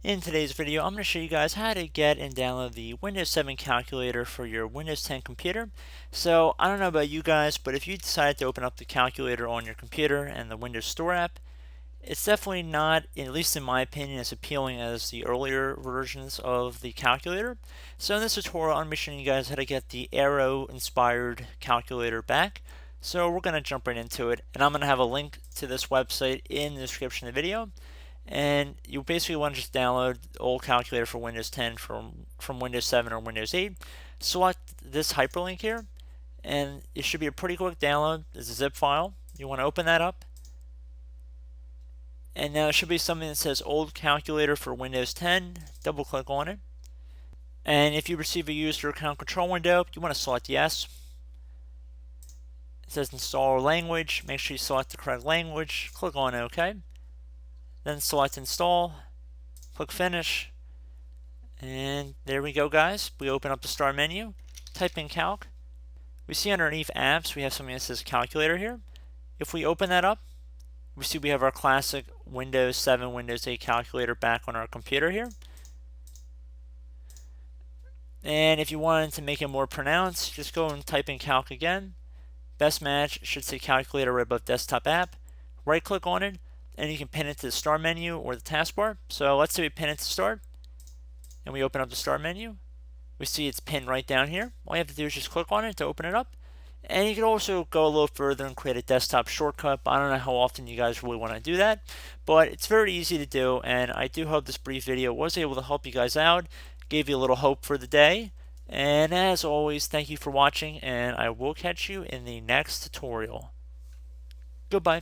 In today's video, I'm going to show you guys how to get and download the Windows 7 calculator for your Windows 10 computer. So I don't know about you guys, but if you decide to open up the calculator on your computer and the Windows Store app, it's definitely not, at least in my opinion, as appealing as the earlier versions of the calculator. So in this tutorial, I'm going to be showing you guys how to get the Arrow-inspired calculator back. So we're going to jump right into it, and I'm going to have a link to this website in the description of the video. And you basically want to just download the old calculator for Windows 10 from Windows 7 or Windows 8. Select this hyperlink here, and it should be a pretty quick download. It's a zip file. You want to open that up, and now it should be something that says old calculator for Windows 10. Double click on it, and if you receive a user account control window, you want to select yes. It says install language. Make sure you select the correct language. Click on OK. Then select install, click finish, and there we go, guys. We open up the start menu, type in calc. We see underneath apps we have something that says calculator here. If we open that up, we see we have our classic Windows 7, Windows 8 calculator back on our computer here. And if you wanted to make it more pronounced, just go and type in calc again. Best match should say calculator right above desktop app. Right click on it, and you can pin it to the start menu or the taskbar. So let's say we pin it to start, and we open up the start menu. We see it's pinned right down here. All you have to do is just click on it to open it up. And you can also go a little further and create a desktop shortcut. I don't know how often you guys really want to do that, but it's very easy to do, and I do hope this brief video was able to help you guys out, gave you a little hope for the day. And as always, thank you for watching, and I will catch you in the next tutorial. Goodbye.